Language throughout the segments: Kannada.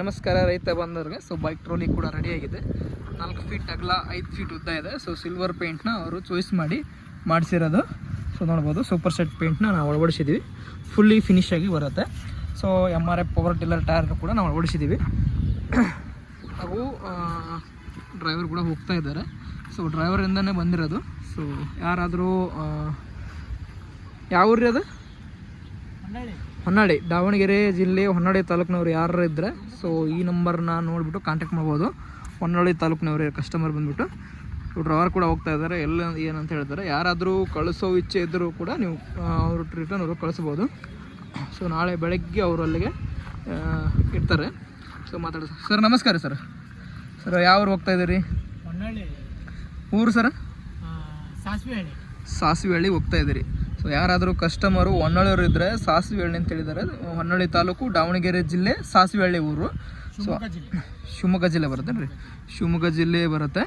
ನಮಸ್ಕಾರ ರೈತ ಬಂದವ್ರಿಗೆ. ಸೊ ಬೈಕ್ ಟ್ರೋಲಿ ಕೂಡ ರೆಡಿಯಾಗಿದೆ. 4 ಫೀಟ್ ಅಗಲ 5 ಫೀಟ್ ಉದ್ದ ಇದೆ. ಸೊ ಸಿಲ್ವರ್ ಪೇಂಟ್ನ ಅವರು ಚಾಯ್ಸ್ ಮಾಡಿ ಮಾಡಿಸಿರೋದು. ಸೊ ನೋಡ್ಬೋದು ಸೂಪರ್ ಸೆಟ್ ಪೇಂಟ್ನ ನಾವು ಅಳವಡಿಸಿದ್ದೀವಿ. ಫುಲ್ಲಿ ಫಿನಿಶ್ ಆಗಿ ಬರುತ್ತೆ. So MRF power tiller tyre ಕೂಡ ನಾವು ಅಳವಡಿಸಿದ್ದೀವಿ. ಹಾಗೂ ಡ್ರೈವರ್ ಕೂಡ ಹೋಗ್ತಾ ಇದ್ದಾರೆ. ಸೊ ಡ್ರೈವರಿಂದನೇ ಬಂದಿರೋದು. ಸೊ ಯಾರಾದರೂ ಯಾವ ಊರಿ ಅದು? ಹೊನ್ನಾಳಿ, ದಾವಣಗೆರೆ ಜಿಲ್ಲೆ ಹೊನ್ನಾಳಿ ತಾಲೂಕಿನವ್ರು ಯಾರು ಇದ್ದರೆ ಸೊ ಈ ನಂಬರ್ನ ನೋಡಿಬಿಟ್ಟು ಕಾಂಟ್ಯಾಕ್ಟ್ ಮಾಡ್ಬೋದು. ಹೊನ್ನಾಳಿ ತಾಲೂಕಿನವ್ರು ಕಸ್ಟಮರ್ ಬಂದುಬಿಟ್ಟು ಡ್ರೈವರ್ ಕೂಡ ಹೋಗ್ತಾ ಇದ್ದಾರೆ. ಎಲ್ಲ ಏನಂತ ಹೇಳ್ತಾರೆ, ಯಾರಾದರೂ ಕಳಿಸೋ ಇಚ್ಛೆ ಇದ್ದರೂ ಕೂಡ ನೀವು ಅವರು ರಿಟರ್ನ್ ಅವರು ಕಳಿಸ್ಬೋದು. ಸೊ ನಾಳೆ ಬೆಳಗ್ಗೆ ಅವರು ಅಲ್ಲಿಗೆ ಇರ್ತಾರೆ. ಸೊ ಮಾತಾಡೋ ಸರ್, ನಮಸ್ಕಾರ ಸರ್. ಸರ್ ಯಾವ ಊರು ಹೋಗ್ತಾ ಇದ್ದೀರಿ? ಹೊನ್ನಾಳಿ ಊರು ಸರ್? ಸಾಸಿವೆಹಳ್ಳಿ ಹೋಗ್ತಾ ಇದ್ದೀರಿ. ಸೊ ಯಾರಾದರೂ ಕಸ್ಟಮರು ಹೊನ್ನಾಳಿಯವರು ಇದ್ದರೆ ಸಾಸಿವೆಹಳ್ಳಿ ಅಂತ ಹೇಳಿದ್ದಾರೆ. ಹೊನ್ನಾಳಿ ತಾಲೂಕು, ದಾವಣಗೆರೆ ಜಿಲ್ಲೆ, ಸಾಸಿವೆಹಳ್ಳಿ ಊರು. ಸೊ ಶಿವಮೊಗ್ಗ ಜಿಲ್ಲೆ ಬರುತ್ತೆ ರೀ, ಶಿವಮೊಗ್ಗ ಜಿಲ್ಲೆ ಬರುತ್ತೆ.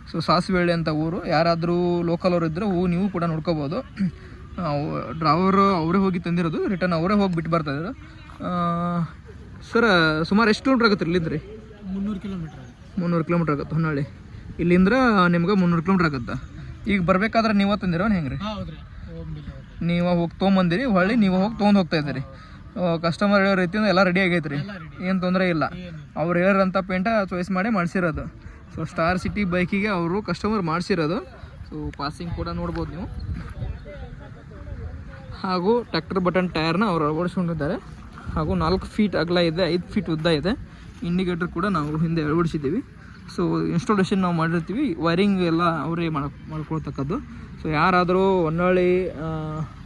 ಸೊ ಸಾಸಿವೆಹಳ್ಳಿ ಅಂತ ಊರು. ಯಾರಾದರೂ ಲೋಕಲ್ ಅವರು ಇದ್ದರೆ ನೀವು ಕೂಡ ನೋಡ್ಕೋಬೋದು. ಡ್ರೈವರು ಅವರೇ ಹೋಗಿ ತಂದಿರೋದು, ರಿಟರ್ನ್ ಅವರೇ ಹೋಗಿ ಬಿಟ್ಟು ಬರ್ತಾಯಿದ್ರು. ಸರ್ ಸುಮಾರು ಎಷ್ಟು ಕಿಲೋಮೀಟ್ರ್ ಆಗುತ್ತೆ ಇಲ್ಲಿಂದ ರೀ? 300 ಕಿಲೋಮೀಟ್ರ್ ಆಗುತ್ತೆ ಹೊನ್ನಾಳಿ. ಇಲ್ಲಿಂದ ನಿಮ್ಗೆ 300 ಕಿಲೋಮೀಟ್ರ್ ಆಗುತ್ತೆ. ಈಗ ಬರಬೇಕಾದ್ರೆ ನೀವು ತಂದಿರೋ ಹೆಂಗೆ ರೀ? ನೀವು ಹೋಗಿ ತೊಗೊಂಬಂದಿರಿ, ಹೊಳ್ಳಿ ನೀವು ಹೋಗಿ ತೊಗೊಂಡು ಹೋಗ್ತಾ ಇದ್ದೀರಿ. ಕಸ್ಟಮರ್ ಹೇಳೋ ರೀತಿಯಿಂದ ಎಲ್ಲ ರೆಡಿ ಆಗೈತೆ ರೀ, ಏನು ತೊಂದರೆ ಇಲ್ಲ. ಅವ್ರು ಹೇಳಿರೋಂಥ ಪೇಂಟ ಚಾಯ್ಸ್ ಮಾಡಿ ಮಾಡಿಸಿರೋದು. ಸೊ ಸ್ಟಾರ್ ಸಿಟಿ ಬೈಕಿಗೆ ಅವರು ಕಸ್ಟಮರ್ ಮಾಡಿಸಿರೋದು. ಸೊ ಪಾಸಿಂಗ್ ಕೂಡ ನೋಡ್ಬೋದು ನೀವು. ಹಾಗೂ ಟ್ರ್ಯಾಕ್ಟರ್ ಬಟನ್ ಟೈರ್ನ ಅವರು ಅಳವಡಿಸ್ಕೊಂಡಿದ್ದಾರೆ. ಹಾಗೂ 4 ಫೀಟ್ ಅಗಲ ಇದೆ, 5 ಫೀಟ್ ಉದ್ದ ಇದೆ. ಇಂಡಿಕೇಟರ್ ಕೂಡ ನಾವು ಹಿಂದೆ ಅಳವಡಿಸಿದ್ದೀವಿ. ಸೊ ಇನ್ಸ್ಟಾಲೇಷನ್ ನಾವು ಮಾಡಿರ್ತೀವಿ, ವೈರಿಂಗ್ ಎಲ್ಲ ಅವರೇ ಮಾಡ್ಕೊಳ್ತಕ್ಕದ್ದು. ಸೊ ಯಾರಾದರೂ ಹೊನ್ನಾಳಿ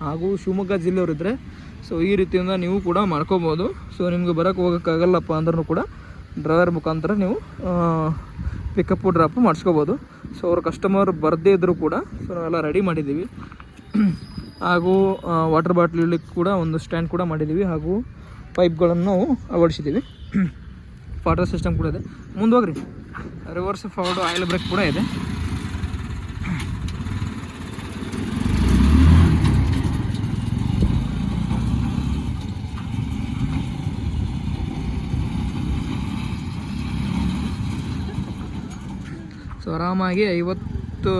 ಹಾಗೂ ಶಿವಮೊಗ್ಗ ಜಿಲ್ಲೆಯವರಿದ್ದರೆ ಸೊ ಈ ರೀತಿಯಿಂದ ನೀವು ಕೂಡ ಮಾಡ್ಕೋಬೋದು. ಸೊ ನಿಮಗೆ ಬರೋಕ್ಕೆ ಹೋಗೋಕ್ಕಾಗಲ್ಲಪ್ಪ ಅಂದ್ರೂ ಕೂಡ ಡ್ರೈವರ್ ಮುಖಾಂತರ ನೀವು ಪಿಕಪ್ಪು ಡ್ರಾಪು ಮಾಡಿಸ್ಕೋಬೋದು. ಸೊ ಅವ್ರ ಕಸ್ಟಮರ್ ಬರದೇ ಇದ್ದರೂ ಕೂಡ ಸೊ ನಾವೆಲ್ಲ ರೆಡಿ ಮಾಡಿದ್ದೀವಿ. ಹಾಗೂ ವಾಟರ್ ಬಾಟ್ಲ್ ಇಡ್ಲಿಕ್ಕೆ ಕೂಡ ಒಂದು ಸ್ಟ್ಯಾಂಡ್ ಕೂಡ ಮಾಡಿದ್ದೀವಿ. ಹಾಗೂ ಪೈಪ್ಗಳನ್ನು ನಾವು ಅಳವಡಿಸಿದ್ದೀವಿ. ವಾಟರ್ ಸಿಸ್ಟಮ್ ಕೂಡ ಇದೆ. ಮುಂದೋಗ್ರಿ, ರಿವರ್ಸ್ ಫಾರ್ವರ್ಡು ಆಯಿಲ್ ಬ್ರೇಕ್ ಕೂಡ ಇದೆ. ಸೊ ಆರಾಮಾಗಿ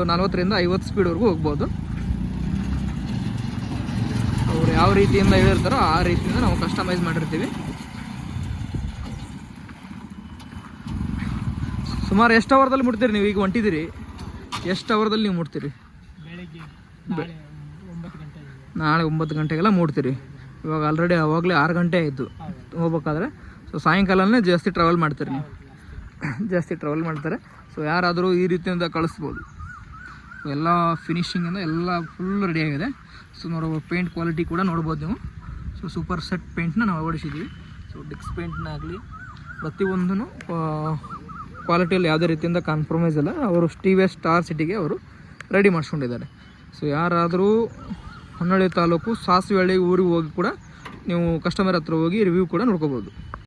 40ರಿಂದ 50 ಸ್ಪೀಡ್ವರೆಗೂ ಹೋಗ್ಬೋದು. ಅವರು ಯಾವ ರೀತಿಯಿಂದ ಹೇಳಿರ್ತಾರೋ ಆ ರೀತಿಯಿಂದ ನಾವು ಕಸ್ಟಮೈಸ್ ಮಾಡಿರ್ತೀವಿ. ಸುಮಾರು ಎಷ್ಟು ಅವರ್ದಲ್ಲಿ ಮುಟ್ತೀರಿ ನೀವು? ಈಗ ಹೊಂಟಿದ್ದೀರಿ, ಎಷ್ಟು ಅವರ್ದಲ್ಲಿ ನೀವು ಮುಟ್ತೀರಿ? ನಾಳೆ 9 ಗಂಟೆಗೆಲ್ಲ ಮೂಡ್ತೀರಿ. ಇವಾಗ ಆಲ್ರೆಡಿ ಅವಾಗಲೇ 6 ಗಂಟೆ ಆಯಿತು ಹೋಗ್ಬೇಕಾದ್ರೆ. ಸೊ ಸಾಯಂಕಾಲನೇ ಜಾಸ್ತಿ ಟ್ರಾವೆಲ್ ಮಾಡ್ತೀರಿ ನೀವು, ಜಾಸ್ತಿ ಟ್ರಾವೆಲ್ ಮಾಡ್ತಾರೆ. ಸೊ ಯಾರಾದರೂ ಈ ರೀತಿಯಿಂದ ಕಳಿಸ್ಬೋದು. ಎಲ್ಲ ಫಿನಿಶಿಂಗಿಂದ ಎಲ್ಲ ಫುಲ್ ರೆಡಿಯಾಗಿದೆ. ಸೊ ನೋಡ್ಬೋದು, ಪೇಂಟ್ ಕ್ವಾಲಿಟಿ ಕೂಡ ನೋಡ್ಬೋದು ನೀವು. ಸೊ ಸೂಪರ್ ಸೆಟ್ ಪೇಂಟ್ನ ನಾವು ಅಳವಡಿಸಿದ್ದೀವಿ. ಸೊ ಡಿಕ್ಸ್ ಪೇಂಟ್ನಾಗಲಿ ಪ್ರತಿಯೊಂದೂ ಕ್ವಾಲಿಟಿಯಲ್ಲಿ ಯಾವುದೇ ರೀತಿಯಿಂದ ಕಾಂಪ್ರಮೈಸ್ ಇಲ್ಲ. ಅವರು TVS ಸ್ಟಾರ್ ಸಿಟಿಗೆ ಅವರು ರೆಡಿ ಮಾಡಿಸ್ಕೊಂಡಿದ್ದಾರೆ. ಸೊ ಯಾರಾದರೂ ಹೊನ್ನಾಳಿ ತಾಲೂಕು ಸಾಸಿವೆಹಳ್ಳಿ ಊರಿಗೆ ಹೋಗಿ ಕೂಡ ನೀವು ಕಸ್ಟಮರ್ ಹತ್ರ ಹೋಗಿ ರಿವ್ಯೂ ಕೂಡ ನೋಡ್ಕೋಬೋದು.